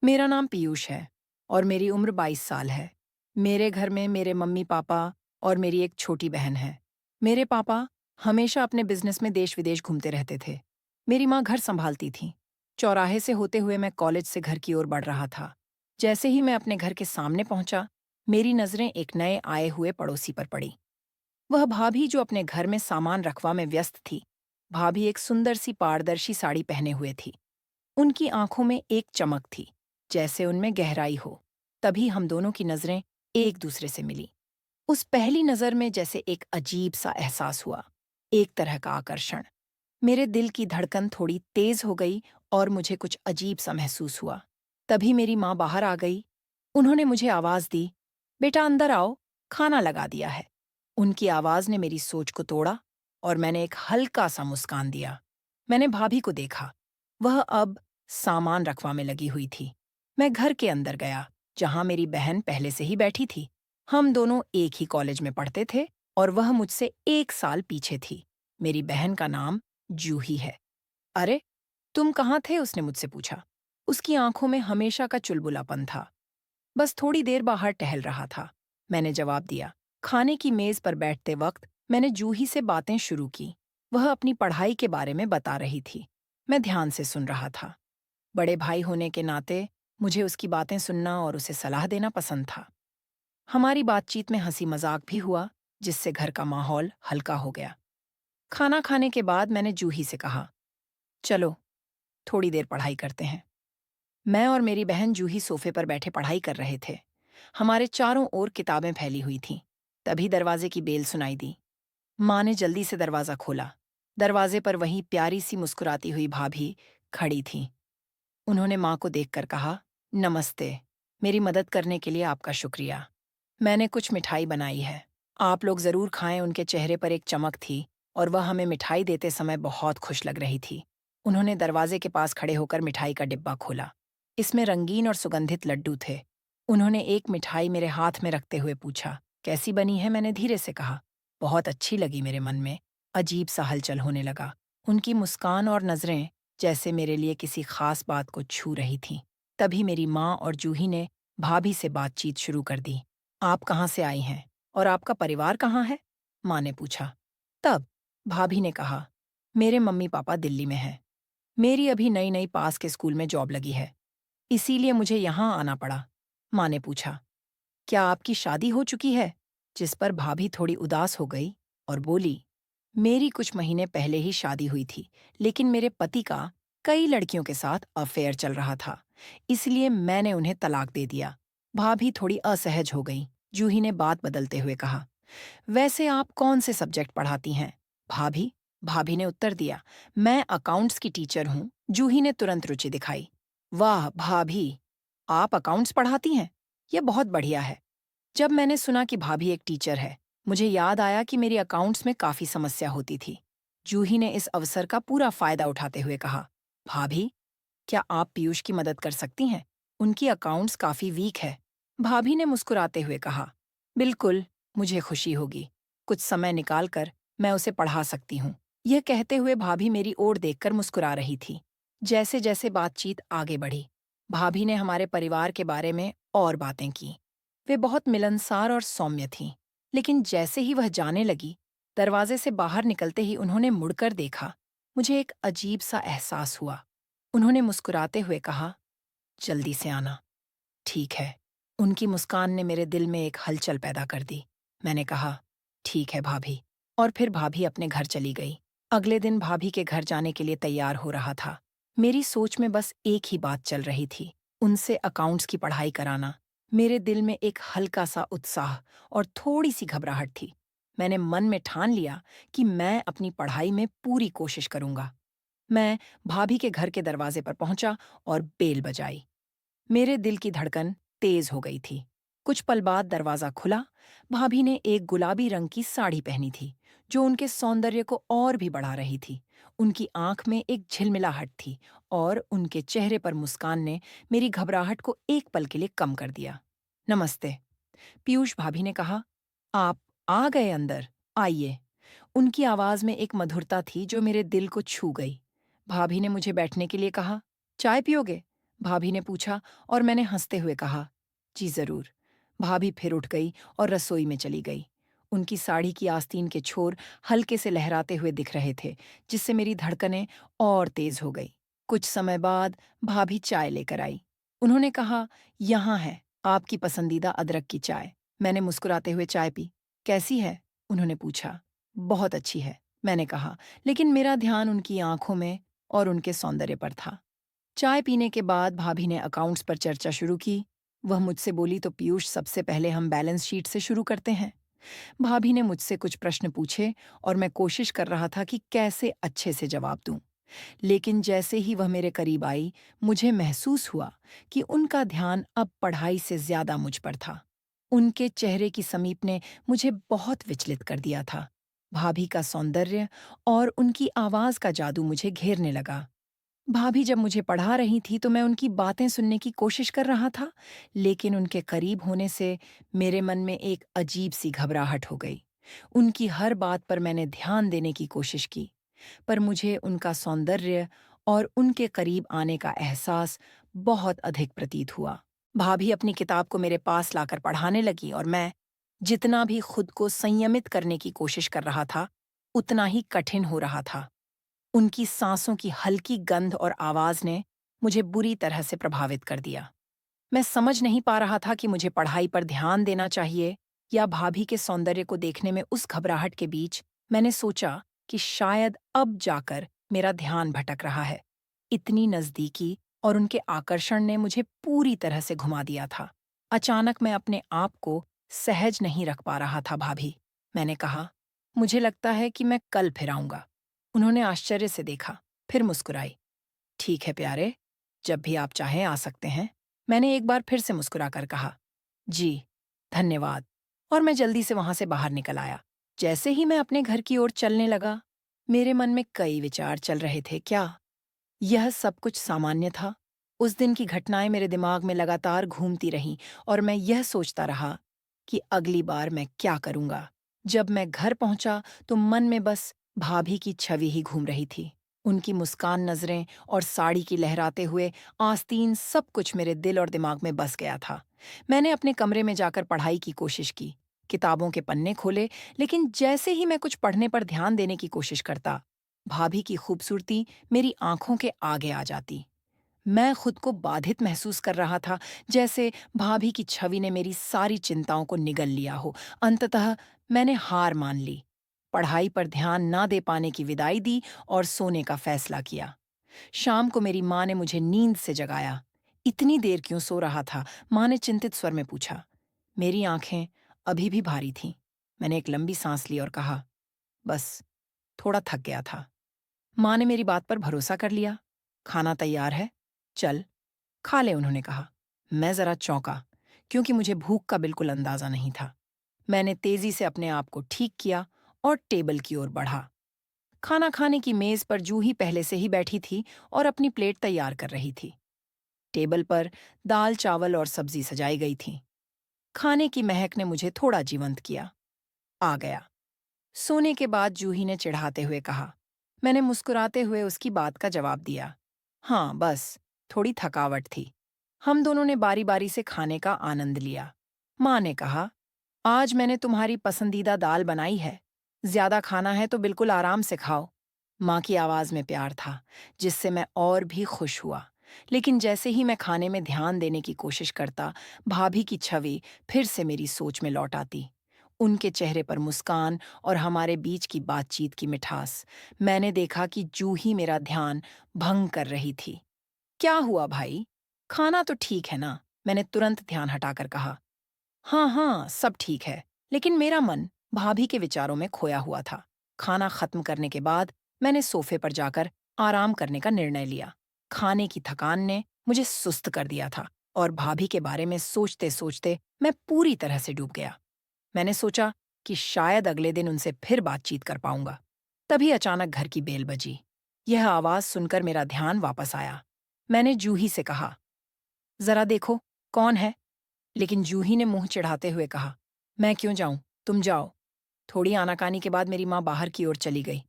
मेरा नाम पीयूष है और मेरी उम्र 22 साल है। मेरे घर में मेरे मम्मी-पापा और मेरी एक छोटी बहन है। मेरे पापा हमेशा अपने बिजनेस में देश-विदेश घूमते रहते थे। मेरी माँ घर संभालती थी। चौराहे से होते हुए मैं कॉलेज से घर की ओर बढ़ रहा था। जैसे ही मैं अपने घर के सामने पहुंचा, मेरी नजरें एक नए आए हुए पड़ोसी पर पड़ी। वह भाभी जो अपने घर में सामान रखवा में व्यस्त थी। भाभी एक सुंदर सी पारदर्शी साड़ी पहने हुए थी। उनकी आंखों में एक चमक थी, जैसे उनमें गहराई हो। तभी हम दोनों की नजरें एक दूसरे से मिली। उस पहली नजर में जैसे एक अजीब सा एहसास हुआ, एक तरह का आकर्षण। मेरे दिल की धड़कन थोड़ी तेज हो गई और मुझे कुछ अजीब सा महसूस हुआ। तभी मेरी माँ बाहर आ गई। उन्होंने मुझे आवाज दी, बेटा अंदर आओ, खाना लगा दिया है। उनकी आवाज ने मेरी सोच को तोड़ा और मैंने एक हल्का सा मुस्कान दिया। मैंने भाभी को देखा। वह अब सामान रखवा में लगी हुई थी। मैं घर के अंदर गया, जहां मेरी बहन पहले से ही बैठी थी। हम दोनों एक ही कॉलेज में पढ़ते थे और वह मुझसे 1 साल पीछे थी। मेरी बहन का नाम जूही है। अरे, तुम कहाँ थे? उसने मुझसे पूछा। उसकी आंखों में हमेशा का चुलबुलापन था। बस थोड़ी देर बाहर टहल रहा था, मैंने जवाब दिया। खाने की मेज पर बैठते वक्त मैंने जूही से बातें शुरू की। वह अपनी पढ़ाई के बारे में बता रही थी। मैं ध्यान से सुन रहा था। बड़े भाई होने के नाते मुझे उसकी बातें सुनना और उसे सलाह देना पसंद था। हमारी बातचीत में हंसी मजाक भी हुआ, जिससे घर का माहौल हल्का हो गया। खाना खाने के बाद मैंने जूही से कहा, चलो थोड़ी देर पढ़ाई करते हैं। मैं और मेरी बहन जूही सोफे पर बैठे पढ़ाई कर रहे थे। हमारे चारों ओर किताबें फैली हुई थीं। तभी दरवाजे की बेल सुनाई दी। माँ ने जल्दी से दरवाजा खोला। दरवाजे पर वही प्यारी सी मुस्कुराती हुई भाभी खड़ी थी। उन्होंने माँ को देखकर कहा, नमस्ते, मेरी मदद करने के लिए आपका शुक्रिया। मैंने कुछ मिठाई बनाई है, आप लोग जरूर खाएं। उनके चेहरे पर एक चमक थी और वह हमें मिठाई देते समय बहुत खुश लग रही थी। उन्होंने दरवाजे के पास खड़े होकर मिठाई का डिब्बा खोला। इसमें रंगीन और सुगंधित लड्डू थे। उन्होंने एक मिठाई मेरे हाथ में रखते हुए पूछा, कैसी बनी है? मैंने धीरे से कहा। बहुत अच्छी लगी। मेरे मन में अजीब सा हलचल होने लगा। उनकी मुस्कान और नजरें जैसे मेरे लिए किसी खास बात को छू रही थीं। तभी मेरी माँ और जूही ने भाभी से बातचीत शुरू कर दी। आप कहाँ से आई हैं और आपका परिवार कहाँ है? माँ ने पूछा। तब भाभी ने कहा, मेरे मम्मी पापा दिल्ली में हैं। मेरी अभी नई नई पास के स्कूल में जॉब लगी है, इसीलिए मुझे यहाँ आना पड़ा। माँ ने पूछा, क्या आपकी शादी हो चुकी है? जिस पर भाभी थोड़ी उदास हो गई और बोली, मेरी कुछ महीने पहले ही शादी हुई थी, लेकिन मेरे पति का कई लड़कियों के साथ अफेयर चल रहा था, इसलिए मैंने उन्हें तलाक दे दिया। भाभी थोड़ी असहज हो गई। जूही ने बात बदलते हुए कहा, वैसे आप कौन से सब्जेक्ट पढ़ाती हैं? भाभी भाभी ने उत्तर दिया, मैं अकाउंट्स की टीचर हूँ। जूही ने तुरंत रुचि दिखाई। वाह भाभी, आप अकाउंट्स पढ़ाती हैं? यह बहुत बढ़िया है। जब मैंने सुना कि भाभी एक टीचर है, मुझे याद आया कि मेरी अकाउंट्स में काफी समस्या होती थी। जूही ने इस अवसर का पूरा फायदा उठाते हुए कहा, भाभी, क्या आप पीयूष की मदद कर सकती हैं? उनकी अकाउंट्स काफी वीक है। भाभी ने मुस्कुराते हुए कहा, बिल्कुल, मुझे खुशी होगी। कुछ समय निकालकर मैं उसे पढ़ा सकती हूँ। यह कहते हुए भाभी मेरी ओर देखकर मुस्कुरा रही थी। जैसे जैसे बातचीत आगे बढ़ी, भाभी ने हमारे परिवार के बारे में और बातें की। वे बहुत मिलनसार और सौम्य थीं, लेकिन जैसे ही वह जाने लगी, दरवाजे से बाहर निकलते ही उन्होंने मुड़कर देखा। मुझे एक अजीब सा एहसास हुआ। उन्होंने मुस्कुराते हुए कहा, जल्दी से आना। ठीक है। उनकी मुस्कान ने मेरे दिल में एक हलचल पैदा कर दी। मैंने कहा, ठीक है भाभी। और फिर भाभी अपने घर चली गई। अगले दिन भाभी के घर जाने के लिए तैयार हो रहा था। मेरी सोच में बस एक ही बात चल रही थी, उनसे अकाउंट्स की पढ़ाई कराना। मेरे दिल में एक हल्का सा उत्साह और थोड़ी सी घबराहट थी। मैंने मन में ठान लिया कि मैं अपनी पढ़ाई में पूरी कोशिश करूंगा। मैं भाभी के घर के दरवाजे पर पहुंचा और बेल बजाई। मेरे दिल की धड़कन तेज हो गई थी। कुछ पल बाद दरवाजा खुला। भाभी ने एक गुलाबी रंग की साड़ी पहनी थी, जो उनके सौंदर्य को और भी बढ़ा रही थी। उनकी आंख में एक झिलमिलाहट थी और उनके चेहरे पर मुस्कान ने मेरी घबराहट को एक पल के लिए कम कर दिया। नमस्ते, पीयूष, भाभी ने कहा। आप आ गए अंदर, आइए। उनकी आवाज में एक मधुरता थी जो मेरे दिल को छू गई। भाभी ने मुझे बैठने के लिए कहा। चाय पियोगे? भाभी ने पूछा और मैंने हंसते हुए कहा, जी जरूर। भाभी फिर उठ गई और रसोई में चली गई। उनकी साड़ी की आस्तीन के छोर हल्के से लहराते हुए दिख रहे थे, जिससे मेरी धड़कनें और तेज हो गई। कुछ समय बाद भाभी चाय लेकर आई। उन्होंने कहा, यहाँ है आपकी पसंदीदा अदरक की चाय। मैंने मुस्कुराते हुए चाय पी। कैसी है? उन्होंने पूछा। बहुत अच्छी है, मैंने कहा, लेकिन मेरा ध्यान उनकी आंखों में और उनके सौंदर्य पर था। चाय पीने के बाद भाभी ने अकाउंट्स पर चर्चा शुरू की। वह मुझसे बोली, तो पीयूष, सबसे पहले हम बैलेंस शीट से शुरू करते हैं। भाभी ने मुझसे कुछ प्रश्न पूछे और मैं कोशिश कर रहा था कि कैसे अच्छे से जवाब दूं। लेकिन जैसे ही वह मेरे करीब आई, मुझे महसूस हुआ कि उनका ध्यान अब पढ़ाई से ज्यादा मुझ पर था। उनके चेहरे की समीप ने मुझे बहुत विचलित कर दिया था। भाभी का सौंदर्य और उनकी आवाज का जादू मुझे घेरने लगा। भाभी जब मुझे पढ़ा रही थी तो मैं उनकी बातें सुनने की कोशिश कर रहा था, लेकिन उनके करीब होने से मेरे मन में एक अजीब सी घबराहट हो गई। उनकी हर बात पर मैंने ध्यान देने की कोशिश की, पर मुझे उनका सौंदर्य और उनके करीब आने का एहसास बहुत अधिक प्रतीत हुआ। भाभी अपनी किताब को मेरे पास लाकर पढ़ाने लगी और मैं जितना भी खुद को संयमित करने की कोशिश कर रहा था, उतना ही कठिन हो रहा था। उनकी सांसों की हल्की गंध और आवाज ने मुझे बुरी तरह से प्रभावित कर दिया। मैं समझ नहीं पा रहा था कि मुझे पढ़ाई पर ध्यान देना चाहिए या भाभी के सौंदर्य को देखने में उस घबराहट के बीच मैंने सोचा कि शायद अब जाकर मेरा ध्यान भटक रहा है। इतनी नजदीकी और उनके आकर्षण ने मुझे पूरी तरह से घुमा दिया था। अचानक मैं अपने आप को सहज नहीं रख पा रहा था। भाभी, मैंने कहा, मुझे लगता है कि मैं कल फिर आऊंगा। उन्होंने आश्चर्य से देखा, फिर मुस्कुराई। ठीक है प्यारे, जब भी आप चाहें आ सकते हैं। मैंने एक बार फिर से मुस्कुराकर कहा, जी, धन्यवाद। और मैं जल्दी से वहां से बाहर निकल आया। जैसे ही मैं अपने घर की ओर चलने लगा, मेरे मन में कई विचार चल रहे थे। क्या यह सब कुछ सामान्य था? उस दिन की घटनाएं मेरे दिमाग में लगातार घूमती रहीं और मैं यह सोचता रहा कि अगली बार मैं क्या करूंगा। जब मैं घर पहुंचा तो मन में बस भाभी की छवि ही घूम रही थी। उनकी मुस्कान, नजरें और साड़ी की लहराते हुए आस्तीन, सब कुछ मेरे दिल और दिमाग में बस गया था। मैंने अपने कमरे में जाकर पढ़ाई की कोशिश की, किताबों के पन्ने खोले, लेकिन जैसे ही मैं कुछ पढ़ने पर ध्यान देने की कोशिश करता, भाभी की खूबसूरती मेरी आंखों के आगे आ जाती। मैं खुद को बाधित महसूस कर रहा था, जैसे भाभी की छवि ने मेरी सारी चिंताओं को निगल लिया हो। अंततः मैंने हार मान ली, पढ़ाई पर ध्यान ना दे पाने की विदाई दी और सोने का फैसला किया। शाम को मेरी माँ ने मुझे नींद से जगाया। इतनी देर क्यों सो रहा था? माँ ने चिंतित स्वर में पूछा। मेरी आंखें अभी भी भारी थीं। मैंने एक लंबी सांस ली और कहा, बस थोड़ा थक गया था। माँ ने मेरी बात पर भरोसा कर लिया। खाना तैयार है, चल खा ले, उन्होंने कहा। मैं जरा चौंका, क्योंकि मुझे भूख का बिल्कुल अंदाजा नहीं था। मैंने तेजी से अपने आप को ठीक किया और टेबल की ओर बढ़ा। खाना खाने की मेज पर जूही पहले से ही बैठी थी और अपनी प्लेट तैयार कर रही थी। टेबल पर दाल, चावल और सब्जी सजाई गई थी। खाने की महक ने मुझे थोड़ा जीवंत किया। आ गया। सोने के बाद जूही ने चिढ़ाते हुए कहा। मैंने मुस्कुराते हुए उसकी बात का जवाब दिया। हाँ, बस थोड़ी थकावट थी। हम दोनों ने बारी बारी से खाने का आनंद लिया। माँ ने कहा, आज मैंने तुम्हारी पसंदीदा दाल बनाई है। ज्यादा खाना है तो बिल्कुल आराम से खाओ। माँ की आवाज में प्यार था, जिससे मैं और भी खुश हुआ। लेकिन जैसे ही मैं खाने में ध्यान देने की कोशिश करता, भाभी की छवि फिर से मेरी सोच में लौट आती। उनके चेहरे पर मुस्कान और हमारे बीच की बातचीत की मिठास। मैंने देखा कि जूही मेरा ध्यान भंग कर रही थी। क्या हुआ भाई? खाना तो ठीक है ना? मैंने तुरंत ध्यान हटाकर कहा। हाँ हाँ, सब ठीक है, लेकिन मेरा मन भाभी के विचारों में खोया हुआ था। खाना खत्म करने के बाद मैंने सोफे पर जाकर आराम करने का निर्णय लिया। खाने की थकान ने मुझे सुस्त कर दिया था और भाभी के बारे में सोचते सोचते मैं पूरी तरह से डूब गया। मैंने सोचा कि शायद अगले दिन उनसे फिर बातचीत कर पाऊंगा। तभी अचानक घर की बेल बजी। यह आवाज सुनकर मेरा ध्यान वापस आया। मैंने जूही से कहा, जरा देखो, कौन है? लेकिन जूही ने मुंह चिढ़ाते हुए कहा, मैं क्यों जाऊं, तुम जाओ। थोड़ी आनाकानी के बाद मेरी माँ बाहर की ओर चली गई।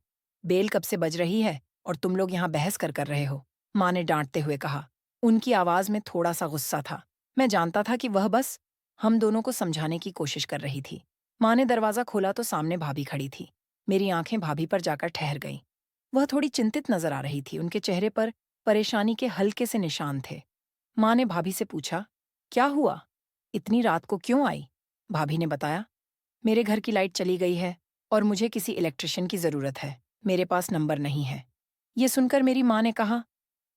बेल कब से बज रही है और तुम लोग यहाँ बहस कर रहे हो? माँ ने डांटते हुए कहा। उनकी आवाज में थोड़ा सा गुस्सा था। मैं जानता था कि वह बस हम दोनों को समझाने की कोशिश कर रही थी। माँ ने दरवाजा खोला तो सामने भाभी खड़ी थी। मेरी आंखें भाभी पर जाकर ठहर गईं। वह थोड़ी चिंतित नजर आ रही थी। उनके चेहरे पर परेशानी के हल्के से निशान थे। माँ ने भाभी से पूछा, क्या हुआ? इतनी रात को क्यों आई? भाभी ने बताया, मेरे घर की लाइट चली गई है और मुझे किसी इलेक्ट्रिशियन की जरूरत है। मेरे पास नंबर नहीं है। ये सुनकर मेरी माँ ने कहा,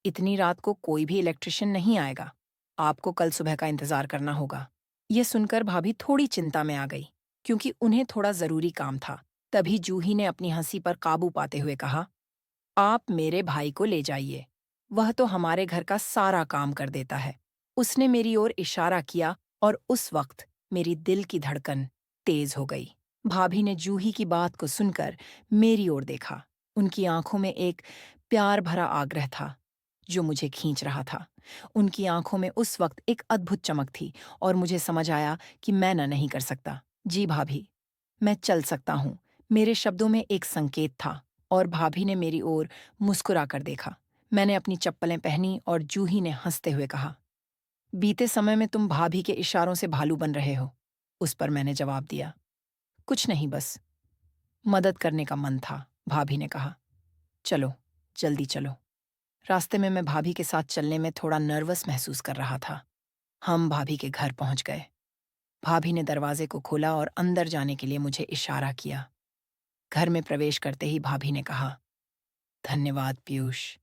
इतनी रात को कोई भी इलेक्ट्रिशियन नहीं आएगा। आपको कल सुबह का इंतजार करना होगा। ये सुनकर भाभी थोड़ी चिंता में आ गई, क्योंकि उन्हें थोड़ा जरूरी काम था। तभी जूही ने अपनी हंसी पर काबू पाते हुए कहा, आप मेरे भाई को ले जाइए। वह तो हमारे घर का सारा काम कर देता है। उसने मेरी ओर इशारा किया और उस वक्त मेरी दिल की धड़कन तेज हो गई। भाभी ने जूही की बात को सुनकर मेरी ओर देखा। उनकी आंखों में एक प्यार भरा आग्रह था जो मुझे खींच रहा था। उनकी आंखों में उस वक्त एक अद्भुत चमक थी और मुझे समझ आया कि मैं नहीं कर सकता। जी भाभी, मैं चल सकता हूँ। मेरे शब्दों में एक संकेत था और भाभी ने मेरी ओर मुस्कुरा कर देखा। मैंने अपनी चप्पलें पहनी और जूही ने हंसते हुए कहा, बीते समय में तुम भाभी के इशारों से भालू बन रहे हो। उस पर मैंने जवाब दिया, कुछ नहीं, बस मदद करने का मन था। भाभी ने कहा, चलो, जल्दी चलो। रास्ते में मैं भाभी के साथ चलने में थोड़ा नर्वस महसूस कर रहा था। हम भाभी के घर पहुंच गए। भाभी ने दरवाजे को खोला और अंदर जाने के लिए मुझे इशारा किया। घर में प्रवेश करते ही भाभी ने कहा, धन्यवाद पीयूष,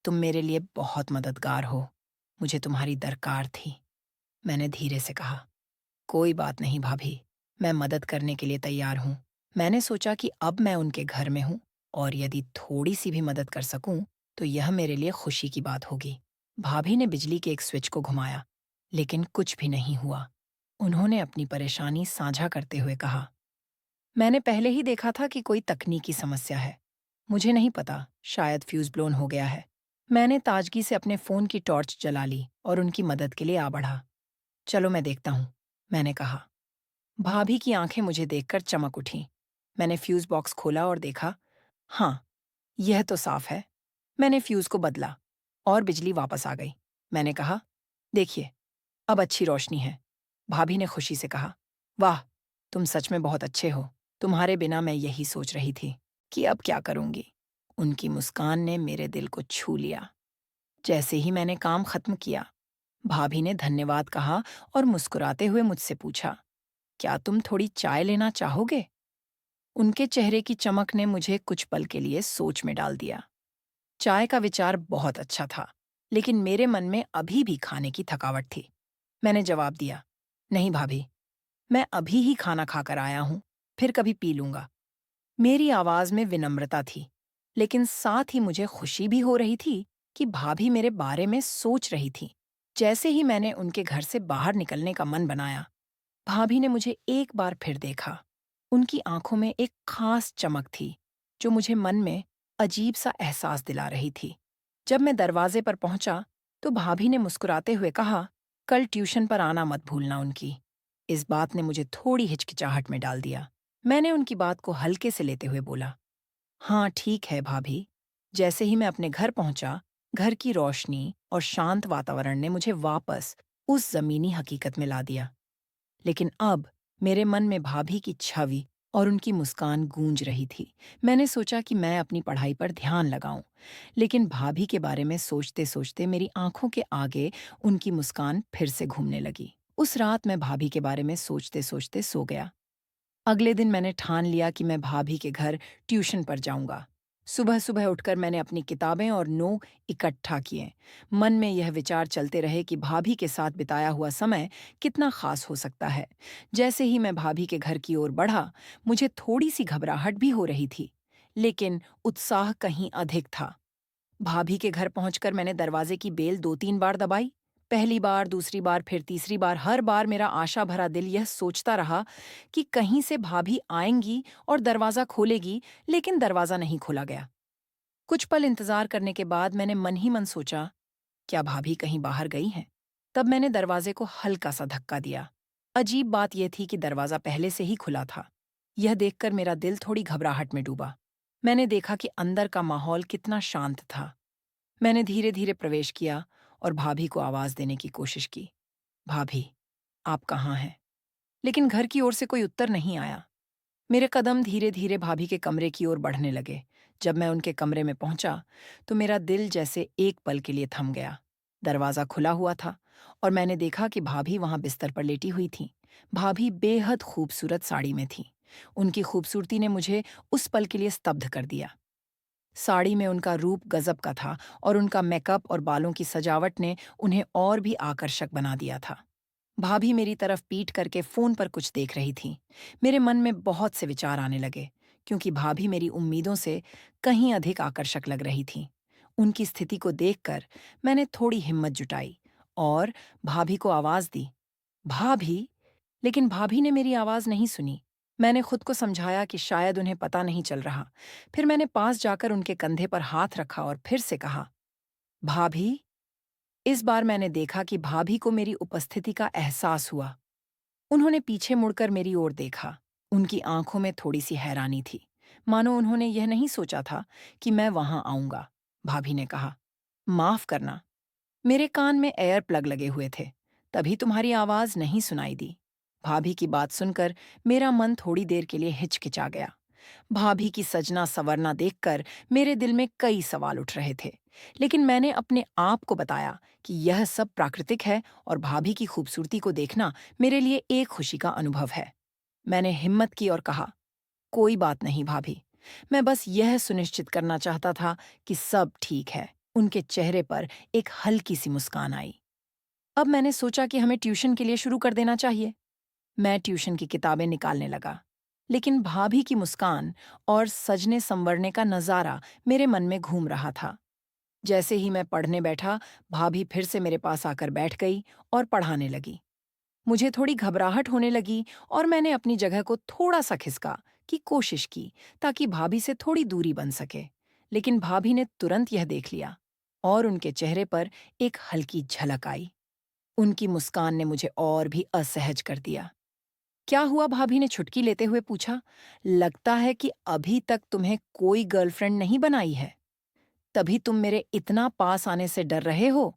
तुम मेरे लिए बहुत मददगार हो। मुझे तुम्हारी दरकार थी। मैंने धीरे से कहा, कोई बात नहीं भाभी, मैं मदद करने के लिए तैयार हूँ। मैंने सोचा कि अब मैं उनके घर में हूँ और यदि थोड़ी सी भी मदद कर सकूं तो यह मेरे लिए खुशी की बात होगी। भाभी ने बिजली के एक स्विच को घुमाया, लेकिन कुछ भी नहीं हुआ। उन्होंने अपनी परेशानी साझा करते हुए कहा, मैंने पहले ही देखा था कि कोई तकनीकी समस्या है। मुझे नहीं पता, शायद फ्यूज ब्लोन हो गया है। मैंने ताजगी से अपने फोन की टॉर्च जला ली और उनकी मदद के लिए आ बढ़ा। चलो मैं देखता हूँ, मैंने कहा। भाभी की आंखें मुझे देखकर चमक उठीं। मैंने फ्यूज बॉक्स खोला और देखा, हाँ, यह तो साफ है। मैंने फ्यूज को बदला और बिजली वापस आ गई। मैंने कहा, देखिए, अब अच्छी रोशनी है। भाभी ने खुशी से कहा, वाह, तुम सच में बहुत अच्छे हो। तुम्हारे बिना मैं यही सोच रही थी कि अब क्या करूंगी। उनकी मुस्कान ने मेरे दिल को छू लिया। जैसे ही मैंने काम खत्म किया, भाभी ने धन्यवाद कहा और मुस्कुराते हुए मुझसे पूछा, क्या तुम थोड़ी चाय लेना चाहोगे? उनके चेहरे की चमक ने मुझे कुछ पल के लिए सोच में डाल दिया। चाय का विचार बहुत अच्छा था, लेकिन मेरे मन में अभी भी खाने की थकावट थी। मैंने जवाब दिया, नहीं भाभी, मैं अभी ही खाना खाकर आया हूं, फिर कभी पी लूंगा। मेरी आवाज में विनम्रता थी, लेकिन साथ ही मुझे खुशी भी हो रही थी कि भाभी मेरे बारे में सोच रही थी। जैसे ही मैंने उनके घर से बाहर निकलने का मन बनाया, भाभी ने मुझे एक बार फिर देखा। उनकी आंखों में एक खास चमक थी, जो मुझे मन में अजीब सा एहसास दिला रही थी। जब मैं दरवाजे पर पहुंचा, तो भाभी ने मुस्कुराते हुए कहा, कल ट्यूशन पर आना मत भूलना उनकी। इस बात ने मुझे थोड़ी हिचकिचाहट में डाल दिया। मैंने उनकी बात को हल्के से लेते हुए बोला, हाँ ठीक है भाभी। जैसे ही मैं अपने घर पहुंचा, घर की रोशनी और शांत वातावरण ने मुझे वापस उस जमीनी हकीकत में ला दिया। लेकिन अब मेरे मन में भाभी की छवि और उनकी मुस्कान गूंज रही थी। मैंने सोचा कि मैं अपनी पढ़ाई पर ध्यान लगाऊं, लेकिन भाभी के बारे में सोचते-सोचते मेरी आंखों के आगे उनकी मुस्कान फिर से घूमने लगी। उस रात मैं भाभी के बारे में सोचते-सोचते सो गया। अगले दिन मैंने ठान लिया कि मैं भाभी के घर ट्यूशन पर जाऊंगा। सुबह-सुबह उठकर मैंने अपनी किताबें और नोट इकट्ठा किए। मन में यह विचार चलते रहे कि भाभी के साथ बिताया हुआ समय कितना खास हो सकता है। जैसे ही मैं भाभी के घर की ओर बढ़ा, मुझे थोड़ी-सी घबराहट भी हो रही थी, लेकिन उत्साह कहीं अधिक था। भाभी के घर पहुंचकर मैंने दरवाजे की बेल 2-3 बार दबाई। पहली बार, दूसरी बार, फिर तीसरी बार, हर बार मेरा आशा भरा दिल यह सोचता रहा कि कहीं से भाभी आएंगी और दरवाजा खोलेगी, लेकिन दरवाजा नहीं खोला गया। कुछ पल इंतजार करने के बाद मैंने मन ही मन सोचा, क्या भाभी कहीं बाहर गई हैं? तब मैंने दरवाजे को हल्का सा धक्का दिया। अजीब बात यह थी कि दरवाजा पहले से ही खुला था। यह देखकर मेरा दिल थोड़ी घबराहट में डूबा। मैंने देखा कि अंदर का माहौल कितना शांत था। मैंने धीरे-धीरे प्रवेश किया और भाभी को आवाज देने की कोशिश की। भाभी, आप कहाँ हैं? लेकिन घर की ओर से कोई उत्तर नहीं आया। मेरे कदम धीरे धीरे भाभी के कमरे की ओर बढ़ने लगे। जब मैं उनके कमरे में पहुंचा तो मेरा दिल जैसे एक पल के लिए थम गया। दरवाजा खुला हुआ था और मैंने देखा कि भाभी वहां बिस्तर पर लेटी हुई थी। भाभी बेहद खूबसूरत साड़ी में थी। उनकी खूबसूरती ने मुझे उस पल के लिए स्तब्ध कर दिया। साड़ी में उनका रूप गजब का था और उनका मेकअप और बालों की सजावट ने उन्हें और भी आकर्षक बना दिया था। भाभी मेरी तरफ पीट करके फोन पर कुछ देख रही थी। मेरे मन में बहुत से विचार आने लगे, क्योंकि भाभी मेरी उम्मीदों से कहीं अधिक आकर्षक लग रही थी। उनकी स्थिति को देखकर मैंने थोड़ी हिम्मत जुटाई और भाभी को आवाज दी, भाभी। लेकिन भाभी ने मेरी आवाज नहीं सुनी। मैंने खुद को समझाया कि शायद उन्हें पता नहीं चल रहा। फिर मैंने पास जाकर उनके कंधे पर हाथ रखा और फिर से कहा, भाभी। इस बार मैंने देखा कि भाभी को मेरी उपस्थिति का एहसास हुआ। उन्होंने पीछे मुड़कर मेरी ओर देखा। उनकी आंखों में थोड़ी सी हैरानी थी, मानो उन्होंने यह नहीं सोचा था कि मैं वहां आऊंगा। भाभी ने कहा, माफ करना, मेरे कान में एयर प्लग लगे हुए थे, तभी तुम्हारी आवाज नहीं सुनाई दी। भाभी की बात सुनकर मेरा मन थोड़ी देर के लिए हिचकिचा गया। भाभी की सजना संवरना देखकर मेरे दिल में कई सवाल उठ रहे थे, लेकिन मैंने अपने आप को बताया कि यह सब प्राकृतिक है और भाभी की खूबसूरती को देखना मेरे लिए एक खुशी का अनुभव है। मैंने हिम्मत की और कहा, कोई बात नहीं भाभी, मैं बस यह सुनिश्चित करना चाहता था कि सब ठीक है। उनके चेहरे पर एक हल्की सी मुस्कान आई। अब मैंने सोचा कि हमें ट्यूशन के लिए शुरू कर देना चाहिए। मैं ट्यूशन की किताबें निकालने लगा, लेकिन भाभी की मुस्कान और सजने संवरने का नजारा मेरे मन में घूम रहा था। जैसे ही मैं पढ़ने बैठा, भाभी फिर से मेरे पास आकर बैठ गई और पढ़ाने लगी। मुझे थोड़ी घबराहट होने लगी और मैंने अपनी जगह को थोड़ा सा खिसका की कोशिश की, ताकि भाभी से थोड़ी दूरी बन सके। लेकिन भाभी ने तुरंत यह देख लिया और उनके चेहरे पर एक हल्की झलक आई। उनकी मुस्कान ने मुझे और भी असहज कर दिया। क्या हुआ? भाभी ने छुटकी लेते हुए पूछा। लगता है कि अभी तक तुम्हें कोई गर्लफ्रेंड नहीं बनाई है, तभी तुम मेरे इतना पास आने से डर रहे हो।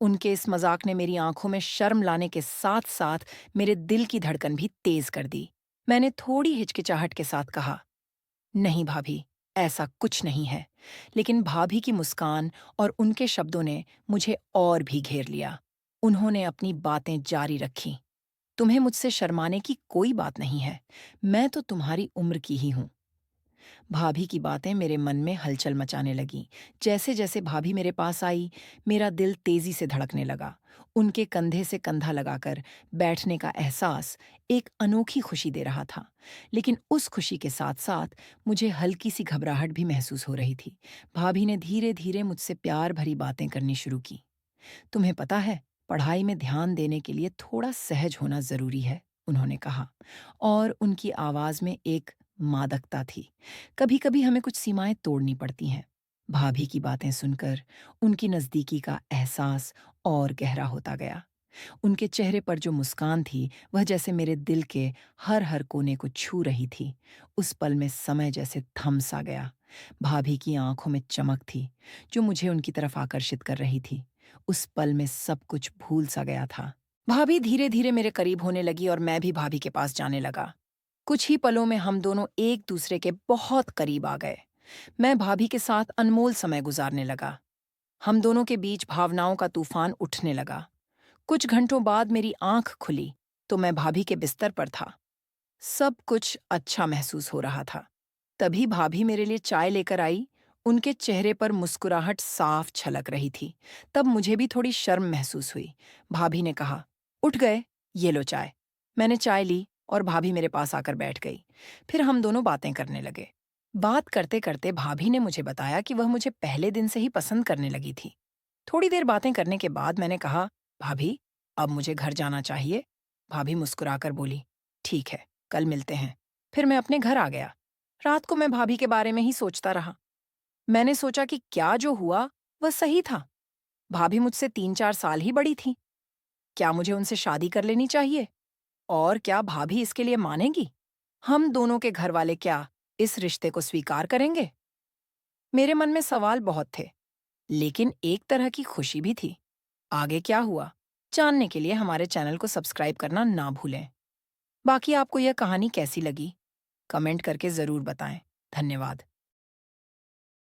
उनके इस मजाक ने मेरी आंखों में शर्म लाने के साथ साथ मेरे दिल की धड़कन भी तेज कर दी। मैंने थोड़ी हिचकिचाहट के साथ कहा, नहीं भाभी, ऐसा कुछ नहीं है। लेकिन भाभी की मुस्कान और उनके शब्दों ने मुझे और भी घेर लिया। उन्होंने अपनी बातें जारी रखीं। तुम्हें मुझसे शर्माने की कोई बात नहीं है। मैं तो तुम्हारी उम्र की ही हूँ। भाभी की बातें मेरे मन में हलचल मचाने लगीं। जैसे जैसे भाभी मेरे पास आई, मेरा दिल तेजी से धड़कने लगा। उनके कंधे से कंधा लगाकर बैठने का एहसास एक अनोखी खुशी दे रहा था। लेकिन उस खुशी के साथ साथ मुझे हल्की सी घबराहट भी महसूस हो रही थी। भाभी ने धीरे धीरे मुझसे प्यार भरी बातें करनी शुरू की। तुम्हें पता है, पढ़ाई में ध्यान देने के लिए थोड़ा सहज होना जरूरी है, उन्होंने कहा। और उनकी आवाज में एक मादकता थी। कभी कभी हमें कुछ सीमाएं तोड़नी पड़ती हैं। भाभी की बातें सुनकर उनकी नजदीकी का एहसास और गहरा होता गया। उनके चेहरे पर जो मुस्कान थी, वह जैसे मेरे दिल के हर हर कोने को छू रही थी। उस पल में समय जैसे थम सा गया। भाभी की आंखों में चमक थी, जो मुझे उनकी तरफ आकर्षित कर रही थी। उस पल में सब कुछ भूल सा गया था। भाभी धीरे धीरे मेरे करीब होने लगी और मैं भी भाभी के पास जाने लगा। कुछ ही पलों में हम दोनों एक दूसरे के बहुत करीब आ गए। मैं भाभी के साथ अनमोल समय गुजारने लगा। हम दोनों के बीच भावनाओं का तूफान उठने लगा। कुछ घंटों बाद मेरी आंख खुली तो मैं भाभी के बिस्तर पर था। सब कुछ अच्छा महसूस हो रहा था। तभी भाभी मेरे लिए चाय लेकर आई। उनके चेहरे पर मुस्कुराहट साफ छलक रही थी। तब मुझे भी थोड़ी शर्म महसूस हुई। भाभी ने कहा, उठ गए, ये लो चाय। मैंने चाय ली और भाभी मेरे पास आकर बैठ गई। फिर हम दोनों बातें करने लगे। बात करते करते भाभी ने मुझे बताया कि वह मुझे पहले दिन से ही पसंद करने लगी थी। थोड़ी देर बातें करने के बाद मैंने कहा, भाभी, अब मुझे घर जाना चाहिए। भाभी मुस्कुराकर बोली, ठीक है, कल मिलते हैं। फिर मैं अपने घर आ गया। रात को मैं भाभी के बारे में ही सोचता रहा। मैंने सोचा कि क्या जो हुआ वह सही था। भाभी मुझसे 3-4 साल ही बड़ी थी। क्या मुझे उनसे शादी कर लेनी चाहिए? और क्या भाभी इसके लिए मानेगी? हम दोनों के घर वाले क्या इस रिश्ते को स्वीकार करेंगे? मेरे मन में सवाल बहुत थे, लेकिन एक तरह की खुशी भी थी। आगे क्या हुआ जानने के लिए हमारे चैनल को सब्सक्राइब करना ना भूलें। बाकी आपको यह कहानी कैसी लगी कमेंट करके ज़रूर बताएं। धन्यवाद।